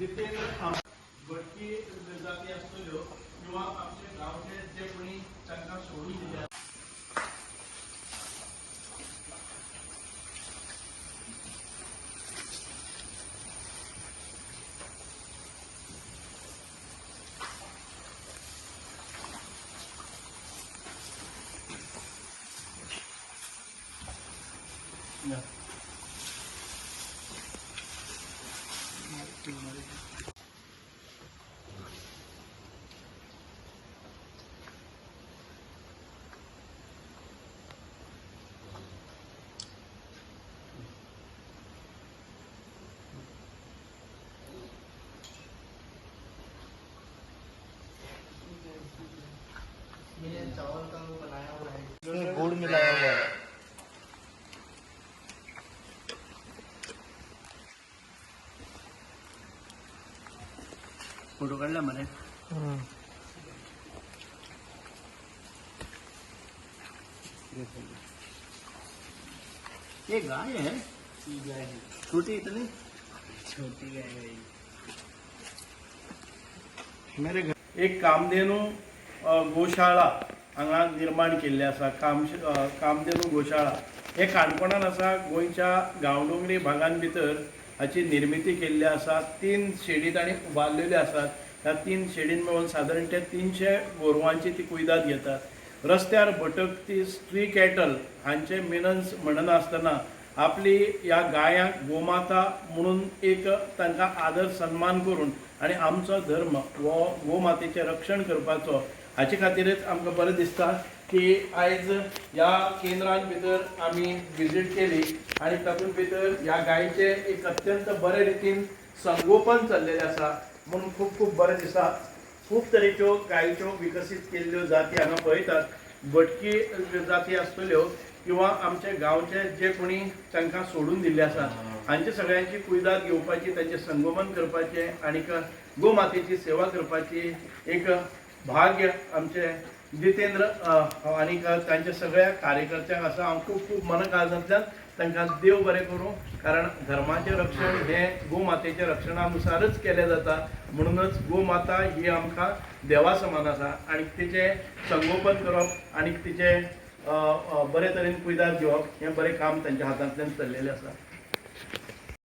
जितेंद्र भटकी जाती असलेल्यो किंवा आमचे गावचे जे कोणी तांकां सोडून दिल्या चावल का वो बनाया हुआ है, गुड़ मिलाया हुआ है। फोटो काढला म्हणे ये गाय है, छोटी इतनी छोटी गाय है। मेरे घर एक कामधेनू गोशाळा हांगा निर्माण केल्ली आसा। कामधेनू गोशाळा हे काणकोणान आसा। गोंयच्या गांवडोंगरी भागां भितर हाची निर्मिती केल्ली आसा। 3 शेडी तांणी उबारलेल्यो आसात। ह्या 3 शेडीन मेळून सादारण ते 300 गोरवांची ती कुयदाद घेतात। रस्त्यार भटकती स्ट्री कॅटल हांचे मेनन्स म्हणनासतना आपली ह्या गायांक गोमाता म्हणून एक तांकां आदर सन्मान करून आनी आमचो धर्म हो गोमातेचें रक्षण करपाचो हाचे खातीरच आमकां बरें दिसता की आयज ह्या केंद्रान भितर आमी विजीट केली आनी तातूंत भितर ह्या गायेचें एक अत्यंत बरे रितीन संगोपन चल्लेलें आसा म्हणून खूब खूब बरें दिसता। खूब तरेच्यो गायेच्यो विकसीत केल्ल्यो जाती हांगा पळयतात। भटकी जाती आसतल्यो किंवा आमचे गांवचे जे कोणी तांकां सोडून दिल्ले आसा हांचे सगळ्यांची कुयदाद घेवपाची, तांचें संगोपन करपाचें आनीक गोमातेची सेवा करपाची एक भाग्य आमचे जितेंद्र आनीक तांच्या सगळ्या कार्यकर्त्यांक आसा। हांव खूब खूब मनकाळजांतल्यान तांकां देव बरें करूं, कारण धर्माचें रक्षण हें गोमातेच्या रक्षणानुसारच केलें जाता। म्हणूनच गोमाता ही आमकां देवा समान आसा आनी तिचें संगोपन करप आनी तिचें बरे तरेन कुयदाद घेवप हें बरें काम तांच्या हातांतल्यान चल्लेलें आसा।